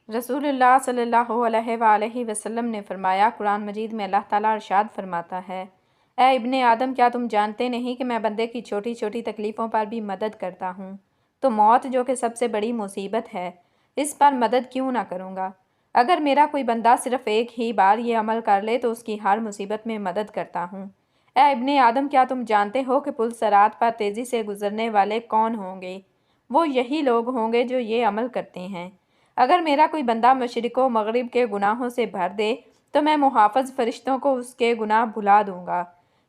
رسول اللہ صلی اللہ علیہ وآلہ وسلم نے فرمایا، قرآن مجید میں اللہ تعالیٰ ارشاد فرماتا ہے، اے ابن آدم، کیا تم جانتے نہیں کہ میں بندے کی چھوٹی چھوٹی تکلیفوں پر بھی مدد کرتا ہوں؟ تو موت جو کہ سب سے بڑی مصیبت ہے، اس پر مدد کیوں نہ کروں گا؟ اگر میرا کوئی بندہ صرف ایک ہی بار یہ عمل کر لے تو اس کی ہر مصیبت میں مدد کرتا ہوں۔ اے ابن آدم، کیا تم جانتے ہو کہ پل صراط پر تیزی سے گزرنے والے کون ہوں گے؟ وہ یہی لوگ ہوں گے جو یہ عمل کرتے ہیں۔ اگر میرا کوئی بندہ مشرق و مغرب کے گناہوں سے بھر دے تو میں محافظ فرشتوں کو اس کے گناہ بھلا دوں گا،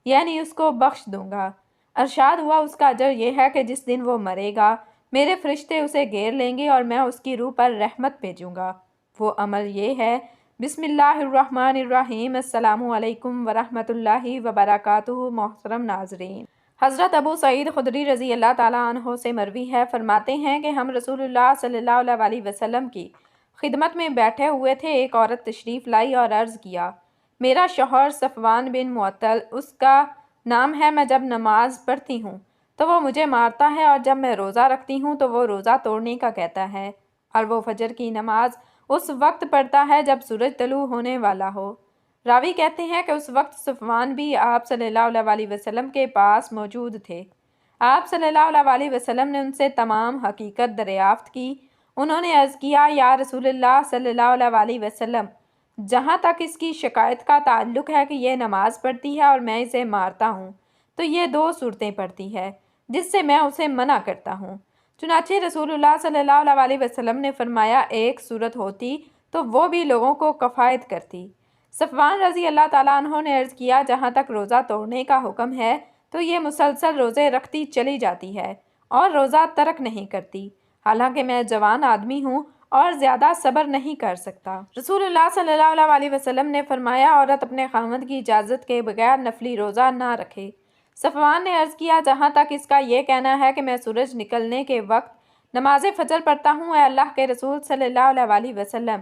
یعنی اس کو بخش دوں گا۔ ارشاد ہوا، اس کا اجر یہ ہے کہ جس دن وہ مرے گا میرے فرشتے اسے گھیر لیں گے اور میں اس کی روح پر رحمت بھیجوں گا۔ وہ عمل یہ ہے: بسم اللہ الرحمن الرحیم، السلام علیکم ورحمۃ اللہ وبرکاتہ۔ محترم ناظرین، حضرت ابو سعید خدری رضی اللہ تعالیٰ عنہ سے مروی ہے، فرماتے ہیں کہ ہم رسول اللہ صلی اللہ علیہ وسلم کی خدمت میں بیٹھے ہوئے تھے۔ ایک عورت تشریف لائی اور عرض کیا، میرا شوہر صفوان بن معطل، اس کا نام ہے، میں جب نماز پڑھتی ہوں تو وہ مجھے مارتا ہے، اور جب میں روزہ رکھتی ہوں تو وہ روزہ توڑنے کا کہتا ہے، اور وہ فجر کی نماز اس وقت پڑھتا ہے جب سورج طلوع ہونے والا ہو۔ راوی کہتے ہیں کہ اس وقت صفوان بھی آپ صلی اللہ علیہ وسلم کے پاس موجود تھے۔ آپ صلی اللہ علیہ وسلم نے ان سے تمام حقیقت دریافت کی۔ انہوں نے عرض کیا، یا رسول اللہ صلی اللہ علیہ وسلم، جہاں تک اس کی شکایت کا تعلق ہے کہ یہ نماز پڑھتی ہے اور میں اسے مارتا ہوں، تو یہ دو صورتیں پڑھتی ہے جس سے میں اسے منع کرتا ہوں۔ چنانچہ رسول اللہ صلی اللہ علیہ وسلم نے فرمایا، ایک صورت ہوتی تو وہ بھی لوگوں کو کفایت کرتی۔ صفوان رضی اللہ تعالیٰ عنہ نے عرض کیا، جہاں تک روزہ توڑنے کا حکم ہے تو یہ مسلسل روزے رکھتی چلی جاتی ہے اور روزہ ترک نہیں کرتی، حالانکہ میں جوان آدمی ہوں اور زیادہ صبر نہیں کر سکتا۔ رسول اللہ صلی اللہ علیہ وسلم نے فرمایا، عورت اپنے خاوند کی اجازت کے بغیر نفلی روزہ نہ رکھے۔ صفوان نے عرض کیا، جہاں تک اس کا یہ کہنا ہے کہ میں سورج نکلنے کے وقت نماز فجر پڑھتا ہوں، اے اللہ کے رسول صلی اللہ علیہ وسلم،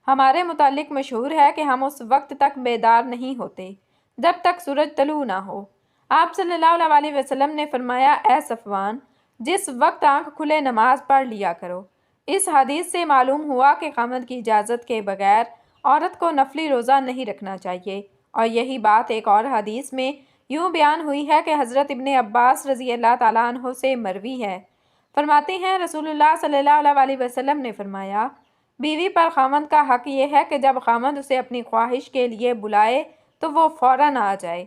ہمارے متعلق مشہور ہے کہ ہم اس وقت تک بیدار نہیں ہوتے جب تک سورج طلوع نہ ہو۔ آپ صلی اللہ علیہ وسلم نے فرمایا، اے صفوان، جس وقت آنکھ کھلے نماز پڑھ لیا کرو۔ اس حدیث سے معلوم ہوا کہ خاوند کی اجازت کے بغیر عورت کو نفلی روزہ نہیں رکھنا چاہیے، اور یہی بات ایک اور حدیث میں یوں بیان ہوئی ہے کہ حضرت ابن عباس رضی اللہ تعالیٰ عنہ سے مروی ہے، فرماتے ہیں، رسول اللہ صلی اللہ علیہ وسلم نے فرمایا، بیوی پر خاوند کا حق یہ ہے کہ جب خاوند اسے اپنی خواہش کے لیے بلائے تو وہ فوراً آ جائے،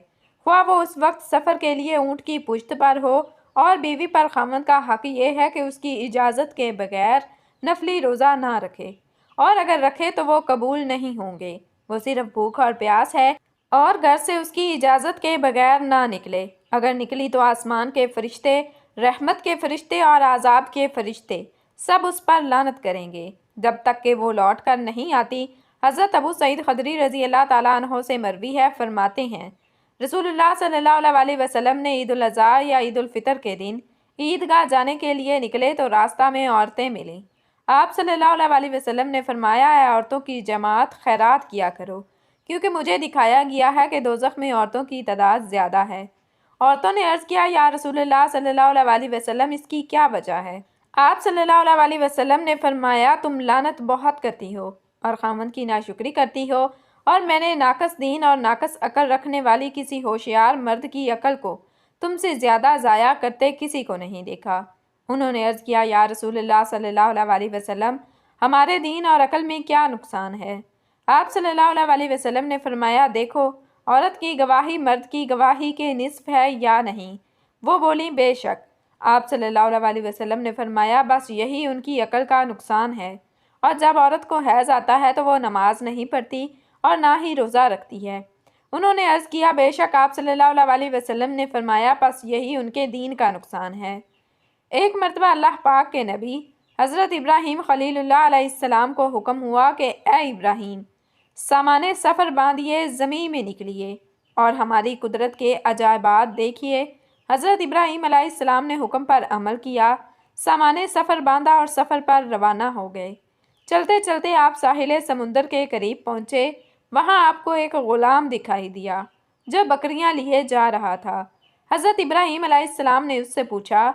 خواہ وہ اس وقت سفر کے لیے اونٹ کی پشت پر ہو، اور بیوی پر خاوند کا حق یہ ہے کہ اس کی اجازت کے بغیر نفلی روزہ نہ رکھے، اور اگر رکھے تو وہ قبول نہیں ہوں گے۔ وہ صرف بھوک اور پیاس ہے، اور گھر سے اس کی اجازت کے بغیر نہ نکلے۔ اگر نکلی تو آسمان کے فرشتے، رحمت کے فرشتے اور عذاب کے فرشتے سب اس پر لعنت کریں گے جب تک کہ وہ لوٹ کر نہیں آتی۔ حضرت ابو سعید خدری رضی اللہ تعالیٰ عنہ سے مروی ہے، فرماتے ہیں، رسول اللہ صلی اللہ علیہ وسلم نے عید الاضحیٰ یا عید الفطر کے دن عیدگاہ جانے کے لیے نکلے تو راستہ میں عورتیں ملیں۔ آپ صلی اللہ علیہ وسلم نے فرمایا، اے عورتوں کی جماعت، خیرات کیا کرو، کیونکہ مجھے دکھایا گیا ہے کہ دوزخ میں عورتوں کی تعداد زیادہ ہے۔ عورتوں نے عرض کیا، یا رسول اللہ صلی اللہ علیہ وسلم، اس کی کیا وجہ ہے؟ آپ صلی اللہ علیہ وسلم نے فرمایا، تم لعنت بہت کرتی ہو اور خاوند کی ناشکری کرتی ہو، اور میں نے ناقص دین اور ناقص عقل رکھنے والی کسی ہوشیار مرد کی عقل کو تم سے زیادہ ضائع کرتے کسی کو نہیں دیکھا۔ انہوں نے عرض کیا، یا رسول اللہ صلی اللہ علیہ وسلم، ہمارے دین اور عقل میں کیا نقصان ہے؟ آپ صلی اللہ علیہ وسلم نے فرمایا، دیکھو، عورت کی گواہی مرد کی گواہی کے نصف ہے یا نہیں؟ وہ بولیں، بے شک۔ آپ صلی اللہ علیہ وسلم نے فرمایا، بس یہی ان کی عقل کا نقصان ہے، اور جب عورت کو حیض آتا ہے تو وہ نماز نہیں پڑھتی اور نہ ہی روزہ رکھتی ہے۔ انہوں نے عرض کیا، بے شک۔ آپ صلی اللہ علیہ وسلم نے فرمایا، بس یہی ان کے دین کا نقصان ہے۔ ایک مرتبہ اللہ پاک کے نبی حضرت ابراہیم خلیل اللہ علیہ السلام کو حکم ہوا کہ اے ابراہیم، سامان سفر باندھیے، زمین میں نکلیے اور ہماری قدرت کے عجائبات دیکھیے۔ حضرت ابراہیم علیہ السلام نے حکم پر عمل کیا، سامان سفر باندھا اور سفر پر روانہ ہو گئے۔ چلتے چلتے آپ ساحل سمندر کے قریب پہنچے۔ وہاں آپ کو ایک غلام دکھائی دیا جو بکریاں لیے جا رہا تھا۔ حضرت ابراہیم علیہ السلام نے اس سے پوچھا،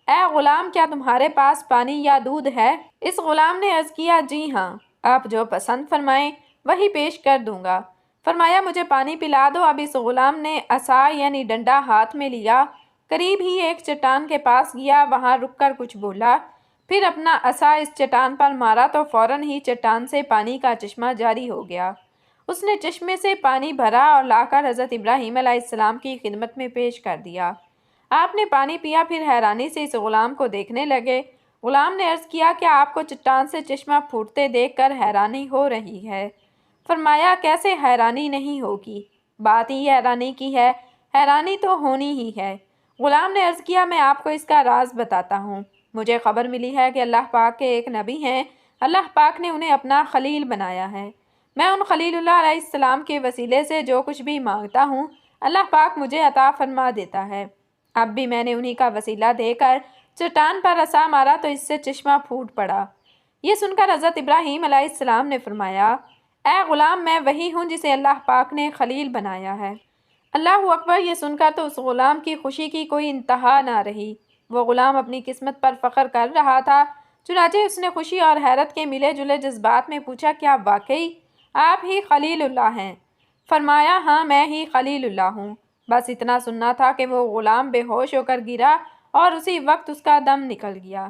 اے غلام، کیا تمہارے پاس پانی یا دودھ ہے؟ اس غلام نے عرض کیا، جی ہاں۔ آپ جو پسند فرمائیں وہی پیش کر دوں گا۔ فرمایا مجھے پانی پلا دو۔ اب اس غلام نے عصا یعنی ڈنڈا ہاتھ میں لیا، قریب ہی ایک چٹان کے پاس گیا، وہاں رک کر کچھ بولا، پھر اپنا عصا اس چٹان پر مارا تو فوراً ہی چٹان سے پانی کا چشمہ جاری ہو گیا۔ اس نے چشمے سے پانی بھرا اور لا کر حضرت ابراہیم علیہ السلام کی خدمت میں پیش کر دیا۔ آپ نے پانی پیا، پھر حیرانی سے اس غلام کو دیکھنے لگے۔ غلام نے عرض کیا کہ آپ کو چٹان سے چشمہ پھوٹتے دیکھ کر حیرانی ہو رہی ہے۔ فرمایا کیسے حیرانی نہیں ہوگی، بات ہی حیرانی کی ہے، حیرانی تو ہونی ہی ہے۔ غلام نے عرض کیا میں آپ کو اس کا راز بتاتا ہوں۔ مجھے خبر ملی ہے کہ اللہ پاک کے ایک نبی ہیں، اللہ پاک نے انہیں اپنا خلیل بنایا ہے۔ میں ان خلیل اللہ علیہ السلام کے وسیلے سے جو کچھ بھی مانگتا ہوں اللہ پاک مجھے عطا فرما دیتا ہے۔ اب بھی میں نے انہی کا وسیلہ دے کر چٹان پر عصا مارا تو اس سے چشمہ پھوٹ پڑا۔ یہ سن کر حضرت ابراہیم علیہ السلام نے فرمایا اے غلام میں وہی ہوں جسے اللہ پاک نے خلیل بنایا ہے۔ اللہ اکبر! یہ سن کر تو اس غلام کی خوشی کی کوئی انتہا نہ رہی۔ وہ غلام اپنی قسمت پر فخر کر رہا تھا، چنانچہ اس نے خوشی اور حیرت کے ملے جلے جذبات میں پوچھا کیا واقعی آپ ہی خلیل اللہ ہیں؟ فرمایا ہاں میں ہی خلیل اللہ ہوں۔ بس اتنا سننا تھا کہ وہ غلام بے ہوش ہو کر گرا اور اسی وقت اس کا دم نکل گیا۔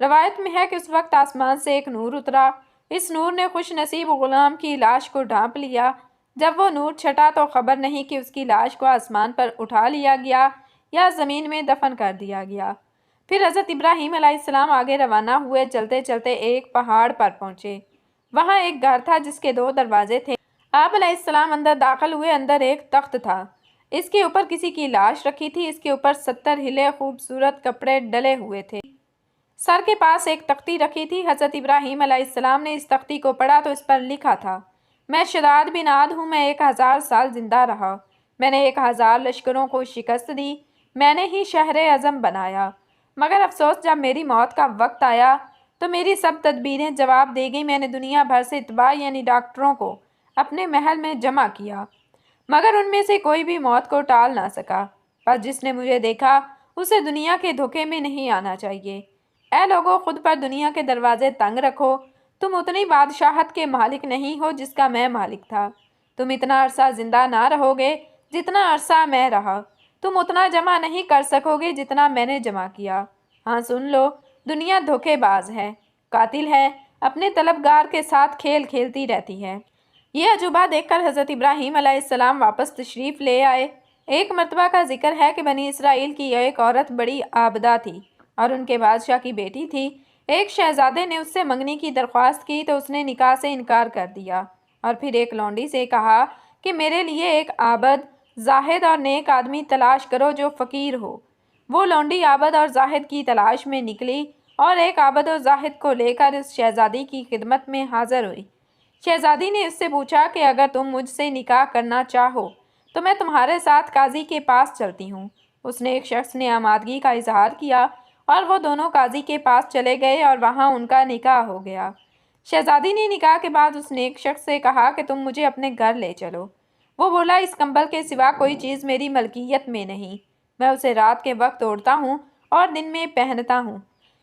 روایت میں ہے کہ اس وقت آسمان سے ایک نور اترا، اس نور نے خوش نصیب غلام کی لاش کو ڈھانپ لیا۔ جب وہ نور چھٹا تو خبر نہیں کہ اس کی لاش کو آسمان پر اٹھا لیا گیا یا زمین میں دفن کر دیا گیا۔ پھر حضرت ابراہیم علیہ السلام آگے روانہ ہوئے، چلتے چلتے ایک پہاڑ پر پہنچے۔ وہاں ایک گھر تھا جس کے 2 دروازے تھے۔ آپ علیہ السلام اندر داخل ہوئے۔ اندر ایک تخت تھا، اس کے اوپر کسی کی لاش رکھی تھی، اس کے اوپر 70 ہلے خوبصورت کپڑے ڈلے ہوئے تھے۔ سر کے پاس ایک تختی رکھی تھی۔ حضرت ابراہیم علیہ السلام نے اس تختی کو پڑھا تو اس پر لکھا تھا میں شداد بن عاد ہوں، میں 1000 سال زندہ رہا، میں نے 1000 لشکروں کو شکست دی، میں نے ہی شہر اعظم بنایا، مگر افسوس جب میری موت کا وقت آیا تو میری سب تدبیریں جواب دے گئیں۔ میں نے دنیا بھر سے اتباع یعنی ڈاکٹروں کو اپنے محل میں جمع کیا، مگر ان میں سے کوئی بھی موت کو ٹال نہ سکا۔ بس جس نے مجھے دیکھا اسے دنیا کے دھوکے میں نہیں آنا چاہیے۔ اے لوگو، خود پر دنیا کے دروازے تنگ رکھو، تم اتنی بادشاہت کے مالک نہیں ہو جس کا میں مالک تھا، تم اتنا عرصہ زندہ نہ رہو گے جتنا عرصہ میں رہا، تم اتنا جمع نہیں کر سکو گے جتنا میں نے جمع کیا۔ ہاں سن لو، دنیا دھوکے باز ہے، قاتل ہے، اپنے طلبگار کے ساتھ کھیل کھیلتی رہتی ہے۔ یہ عجوبہ دیکھ کر حضرت ابراہیم علیہ السلام واپس تشریف لے آئے۔ ایک مرتبہ کا ذکر ہے کہ بنی اسرائیل کی ایک عورت بڑی عابدہ تھی اور ان کے بادشاہ کی بیٹی تھی۔ ایک شہزادے نے اس سے منگنی کی درخواست کی تو اس نے نکاح سے انکار کر دیا اور پھر ایک لونڈی سے کہا کہ میرے لیے ایک عابد، زاہد اور نیک آدمی تلاش کرو جو فقیر ہو۔ وہ لونڈی عابد اور زاہد کی تلاش میں نکلی اور ایک عابد و زاہد کو لے کر اس شہزادی کی خدمت میں حاضر ہوئی۔ شہزادی نے اس سے پوچھا کہ اگر تم مجھ سے نکاح کرنا چاہو تو میں تمہارے ساتھ قاضی کے پاس چلتی ہوں۔ اس نے ایک شخص نے آمادگی کا اظہار کیا اور وہ دونوں قاضی کے پاس چلے گئے اور وہاں ان کا نکاح ہو گیا۔ شہزادی نے نکاح کے بعد اس نیک شخص سے کہا کہ تم مجھے اپنے گھر لے چلو۔ وہ بولا اس کمبل کے سوا کوئی چیز میری ملکیت میں نہیں، میں اسے رات کے وقت اوڑھتا ہوں اور دن میں پہنتا ہوں۔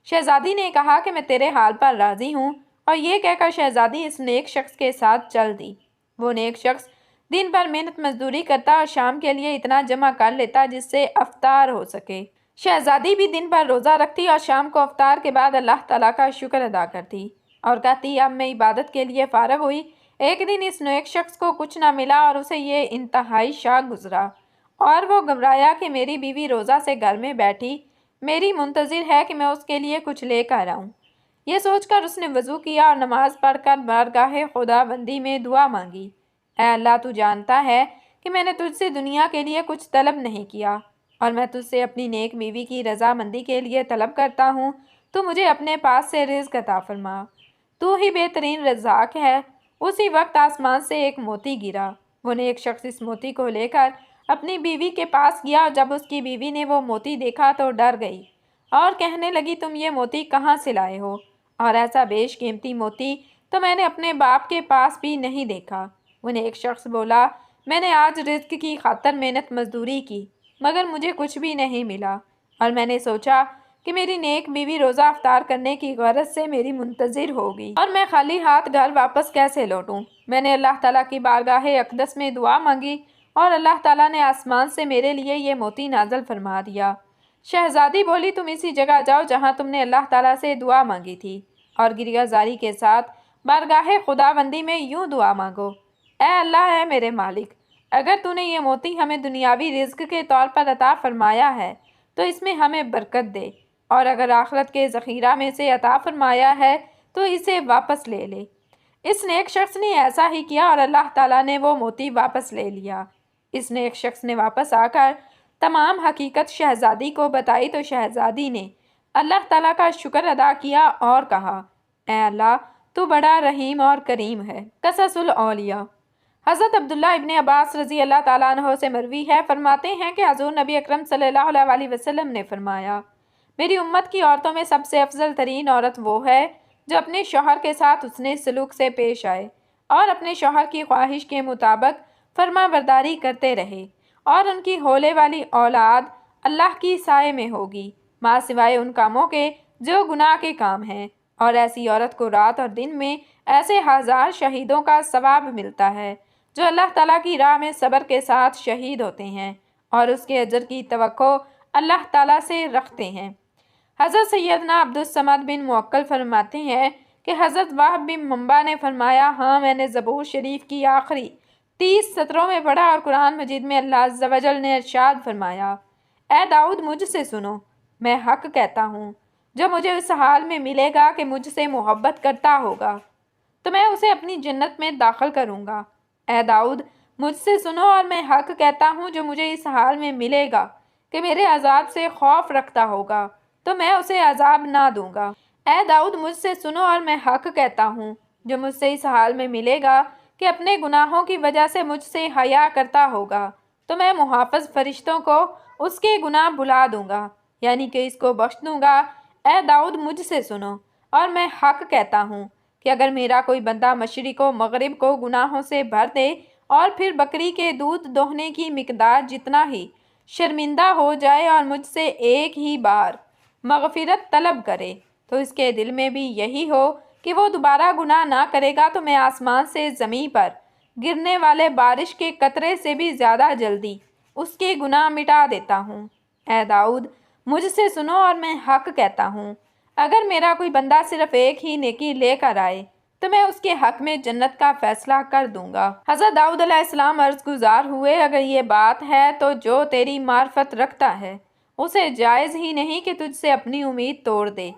شہزادی نے کہا کہ میں تیرے حال پر راضی ہوں، اور یہ کہہ کر شہزادی اس نیک شخص کے ساتھ چل دی۔ وہ نیک شخص دن بھر محنت مزدوری کرتا اور شام کے لیے اتنا جمع کر لیتا جس سے افطار ہو سکے۔ شہزادی بھی دن بھر روزہ رکھتی اور شام کو افطار کے بعد اللہ تعالیٰ کا شکر ادا کرتی اور کہتی اب میں عبادت کے لیے فارغ ہوئی۔ ایک دن اس نیک شخص کو کچھ نہ ملا اور اسے یہ انتہائی شاق گزرا اور وہ گھبرایا کہ میری بیوی روزہ سے گھر میں بیٹھی میری منتظر ہے کہ میں اس کے لیے کچھ لے کر آؤں۔ یہ سوچ کر اس نے وضو کیا اور نماز پڑھ کر بارگاہ خدا بندی میں دعا مانگی اے اللہ تو جانتا ہے کہ میں نے تجھ سے دنیا کے لیے کچھ طلب نہیں کیا اور میں تجھ سے اپنی نیک بیوی کی رضامندی کے لیے طلب کرتا ہوں، تو مجھے اپنے پاس سے رزق عطا فرما، تو ہی بہترین رزاق ہے۔ اسی وقت آسمان سے ایک موتی گرا۔ وہ نیک شخص اس موتی کو لے کر اپنی بیوی کے پاس گیا اور جب اس کی بیوی نے وہ موتی دیکھا تو ڈر گئی اور کہنے لگی تم یہ موتی کہاں سے لائے ہو؟ اور ایسا بیش قیمتی موتی تو میں نے اپنے باپ کے پاس بھی نہیں دیکھا۔ وہ نیک شخص بولا میں نے آج رزق کی خاطر محنت مزدوری کی مگر مجھے کچھ بھی نہیں ملا اور میں نے سوچا کہ میری نیک بیوی روزہ افطار کرنے کی غرض سے میری منتظر ہوگی اور میں خالی ہاتھ گھر واپس کیسے لوٹوں؟ میں نے اللہ تعالیٰ کی بارگاہ اقدس میں دعا مانگی اور اللہ تعالیٰ نے آسمان سے میرے لیے یہ موتی نازل فرما دیا۔ شہزادی بولی، تم اسی جگہ جاؤ جہاں تم نے اللہ تعالیٰ سے دعا مانگی تھی اور گریہ زاری کے ساتھ بارگاہ خداوندی میں یوں دعا مانگو: اے اللہ، اے میرے مالک، اگر تو نے یہ موتی ہمیں دنیاوی رزق کے طور پر عطا فرمایا ہے تو اس میں ہمیں برکت دے، اور اگر آخرت کے ذخیرہ میں سے عطا فرمایا ہے تو اسے واپس لے لے۔ اس نیک شخص نے ایسا ہی کیا اور اللہ تعالیٰ نے وہ موتی واپس لے لیا۔ اس نیک شخص نے واپس آ کر تمام حقیقت شہزادی کو بتائی تو شہزادی نے اللہ تعالیٰ کا شکر ادا کیا اور کہا: اے اللہ، تو بڑا رحیم اور کریم ہے۔ قصص الاولیاء۔ حضرت عبداللہ ابن عباس رضی اللہ تعالیٰ عنہ سے مروی ہے، فرماتے ہیں کہ حضور نبی اکرم صلی اللہ علیہ وسلم نے فرمایا: میری امت کی عورتوں میں سب سے افضل ترین عورت وہ ہے جو اپنے شوہر کے ساتھ حسن سلوک سے پیش آئے اور اپنے شوہر کی خواہش کے مطابق فرما برداری کرتے رہے، اور ان کی ہولے والی اولاد اللہ کی سائے میں ہوگی، ماں سوائے ان کاموں کے جو گناہ کے کام ہیں، اور ایسی عورت کو رات اور دن میں ایسے ہزار شہیدوں کا ثواب ملتا ہے جو اللہ تعالیٰ کی راہ میں صبر کے ساتھ شہید ہوتے ہیں اور اس کے اجر کی توقع اللہ تعالیٰ سے رکھتے ہیں۔ حضرت سیدنا عبدالصمد بن موکل فرماتے ہیں کہ حضرت وہب بن منبع نے فرمایا: ہاں، میں نے زبور شریف کی آخری 30 سطروں میں پڑھا اور قرآن مجید میں اللہ عز و جل نے ارشاد فرمایا: اے داؤد، مجھ سے سنو، میں حق کہتا ہوں، جو مجھے اس حال میں ملے گا کہ مجھ سے محبت کرتا ہوگا تو میں اسے اپنی جنت میں داخل کروں گا۔ اے داؤد، مجھ سے سنو، اور میں حق کہتا ہوں، جو مجھے اس حال میں ملے گا کہ میرے عذاب سے خوف رکھتا ہوگا تو میں اسے عذاب نہ دوں گا۔ اے داؤد، مجھ سے سنو، اور میں حق کہتا ہوں، جو مجھ سے اس حال میں ملے گا کہ اپنے گناہوں کی وجہ سے مجھ سے حیا کرتا ہوگا تو میں محافظ فرشتوں کو اس کے گناہ بھلا دوں گا، یعنی کہ اس کو بخش دوں گا۔ اے داؤد، مجھ سے سنو، اور میں حق کہتا ہوں کہ اگر میرا کوئی بندہ مشرق و مغرب کو گناہوں سے بھر دے اور پھر بکری کے دودھ دوہنے کی مقدار جتنا ہی شرمندہ ہو جائے اور مجھ سے ایک ہی بار مغفرت طلب کرے تو اس کے دل میں بھی یہی ہو کہ وہ دوبارہ گناہ نہ کرے گا، تو میں آسمان سے زمین پر گرنے والے بارش کے قطرے سے بھی زیادہ جلدی اس کے گناہ مٹا دیتا ہوں۔ اے داؤد، مجھ سے سنو، اور میں حق کہتا ہوں، اگر میرا کوئی بندہ صرف ایک ہی نیکی لے کر آئے تو میں اس کے حق میں جنت کا فیصلہ کر دوں گا۔ حضرت داؤد علیہ السلام عرض گزار ہوئے: اگر یہ بات ہے تو جو تیری معرفت رکھتا ہے اسے جائز ہی نہیں کہ تجھ سے اپنی امید توڑ دے۔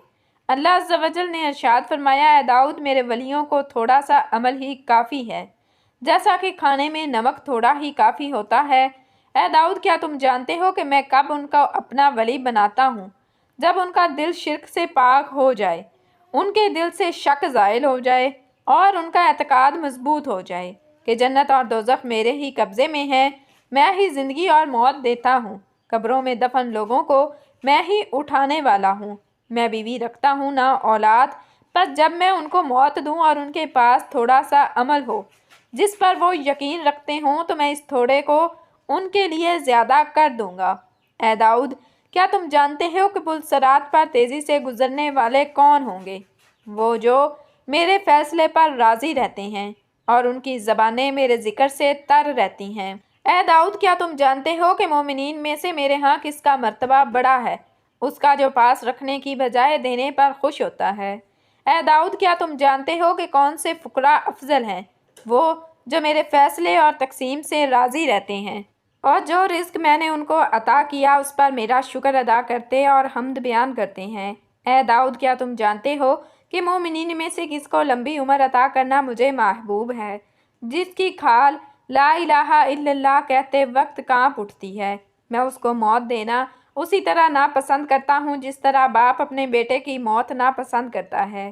اللہ عز و جل نے ارشاد فرمایا: اے داؤد، میرے ولیوں کو تھوڑا سا عمل ہی کافی ہے، جیسا کہ کھانے میں نمک تھوڑا ہی کافی ہوتا ہے۔ اے داؤد، کیا تم جانتے ہو کہ میں کب ان کو اپنا ولی بناتا ہوں؟ جب ان کا دل شرک سے پاک ہو جائے، ان کے دل سے شک زائل ہو جائے اور ان کا اعتقاد مضبوط ہو جائے کہ جنت اور دوزخ میرے ہی قبضے میں ہے۔ میں ہی زندگی اور موت دیتا ہوں، قبروں میں دفن لوگوں کو میں ہی اٹھانے والا ہوں، میں بیوی رکھتا ہوں نہ اولاد، پس جب میں ان کو موت دوں اور ان کے پاس تھوڑا سا عمل ہو جس پر وہ یقین رکھتے ہوں تو میں اس تھوڑے کو ان کے لیے زیادہ کر دوں گا۔ اے داؤد، کیا تم جانتے ہو کہ پل صراط پر تیزی سے گزرنے والے کون ہوں گے؟ وہ جو میرے فیصلے پر راضی رہتے ہیں اور ان کی زبانیں میرے ذکر سے تر رہتی ہیں۔ اے داؤد، کیا تم جانتے ہو کہ مومنین میں سے میرے ہاں کس کا مرتبہ بڑا ہے؟ اس کا جو پاس رکھنے کی بجائے دینے پر خوش ہوتا ہے۔ اے داؤد، کیا تم جانتے ہو کہ کون سے فقراء افضل ہیں؟ وہ جو میرے فیصلے اور تقسیم سے راضی رہتے ہیں اور جو رزق میں نے ان کو عطا کیا اس پر میرا شکر ادا کرتے اور حمد بیان کرتے ہیں۔ اے داؤد، کیا تم جانتے ہو کہ مومنین میں سے کس کو لمبی عمر عطا کرنا مجھے محبوب ہے؟ جس کی کھال لا الہ الا اللہ کہتے وقت کانپ اٹھتی ہے۔ میں اس کو موت دینا اسی طرح ناپسند کرتا ہوں جس طرح باپ اپنے بیٹے کی موت ناپسند کرتا ہے۔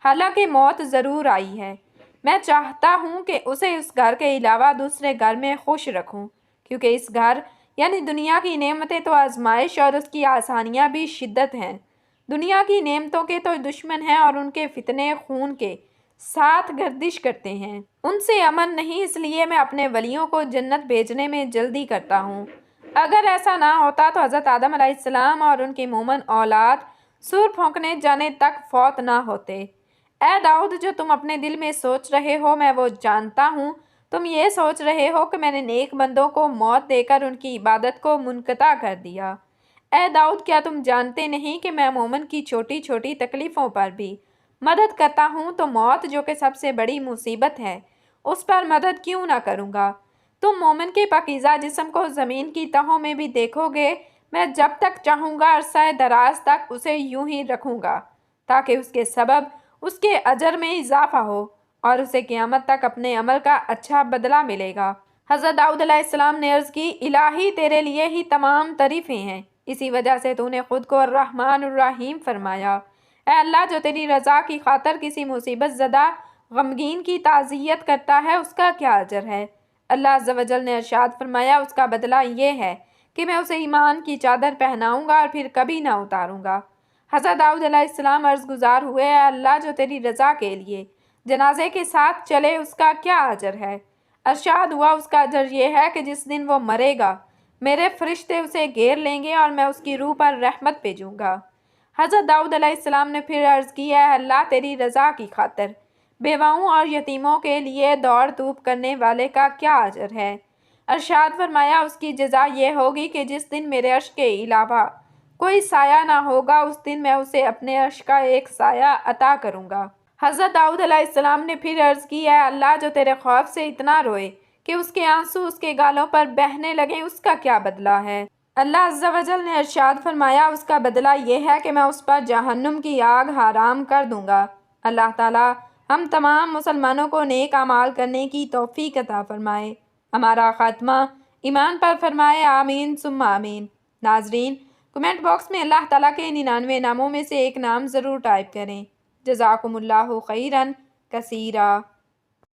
حالانکہ موت ضرور آئی ہے، میں چاہتا ہوں کہ اسے اس گھر کے علاوہ دوسرے گھر میں خوش رکھوں، کیونکہ اس گھر یعنی دنیا کی نعمتیں تو آزمائش اور اس کی آسانیاں بھی شدت ہیں۔ دنیا کی نعمتوں کے تو دشمن ہیں اور ان کے فتنے خون کے ساتھ گردش کرتے ہیں، ان سے امن نہیں، اس لیے میں اپنے ولیوں کو جنت بھیجنے میں جلدی کرتا ہوں۔ اگر ایسا نہ ہوتا تو حضرت آدم علیہ السلام اور ان کی مومن اولاد سور پھونکنے جانے تک فوت نہ ہوتے۔ اے داؤد، جو تم اپنے دل میں سوچ رہے ہو میں وہ جانتا ہوں۔ تم یہ سوچ رہے ہو کہ میں نے نیک بندوں کو موت دے کر ان کی عبادت کو منقطع کر دیا۔ اے داؤد، کیا تم جانتے نہیں کہ میں مومن کی چھوٹی چھوٹی تکلیفوں پر بھی مدد کرتا ہوں، تو موت جو کہ سب سے بڑی مصیبت ہے اس پر مدد کیوں نہ کروں گا؟ تم مومن کے پاکیزہ جسم کو زمین کی تہوں میں بھی دیکھو گے، میں جب تک چاہوں گا عرصہ دراز تک اسے یوں ہی رکھوں گا تاکہ اس کے سبب اس کے اجر میں اضافہ ہو اور اسے قیامت تک اپنے عمل کا اچھا بدلہ ملے گا۔ حضرت داؤد علیہ السلام نے عرض کی، الہی تیرے لیے ہی تمام تعریفیں ہیں، اسی وجہ سے تو نے خود کو الرحمن الرحیم فرمایا۔ اے اللہ، جو تیری رضا کی خاطر کسی مصیبت زدہ غمگین کی تعزیت کرتا ہے اس کا کیا اجر ہے؟ اللہ عز و جل نے ارشاد فرمایا، اس کا بدلہ یہ ہے کہ میں اسے ایمان کی چادر پہناؤں گا اور پھر کبھی نہ اتاروں گا۔ حضرت داؤد علیہ السلام عرض گزار ہوئے، اے اللہ، جو تیری رضا کے لیے جنازے کے ساتھ چلے اس کا کیا اجر ہے؟ ارشاد ہوا، اس کا اجر یہ ہے کہ جس دن وہ مرے گا میرے فرشتے اسے گھیر لیں گے اور میں اس کی روح پر رحمت بھیجوں گا۔ حضرت داؤد علیہ السلام نے پھر عرض کی، اے اللہ، تیری رضا کی خاطر بیواؤں اور یتیموں کے لیے دوڑ دھوپ کرنے والے کا کیا اجر ہے؟ ارشاد فرمایا، اس کی جزا یہ ہوگی کہ جس دن میرے عرش کے علاوہ کوئی سایہ نہ ہوگا اس دن میں اسے اپنے عرش کا ایک سایہ عطا کروں گا۔ حضرت داؤد علیہ السلام نے پھر عرض کی، اے اللہ، جو تیرے خوف سے اتنا روئے کہ اس کے آنسو اس کے گالوں پر بہنے لگیں اس کا کیا بدلہ ہے؟ اللہ عز و جل نے ارشاد فرمایا، اس کا بدلہ یہ ہے کہ میں اس پر جہنم کی آگ حرام کر دوں گا۔ اللہ تعالیٰ ہم تمام مسلمانوں کو نیک اعمال کرنے کی توفیق عطا فرمائے، ہمارا خاتمہ ایمان پر فرمائے، آمین ثم آمین۔ ناظرین، کمنٹ باکس میں اللہ تعالیٰ کے 99 ناموں میں سے ایک نام ضرور ٹائپ کریں۔ جزاکم اللہ خیراً کثیرا۔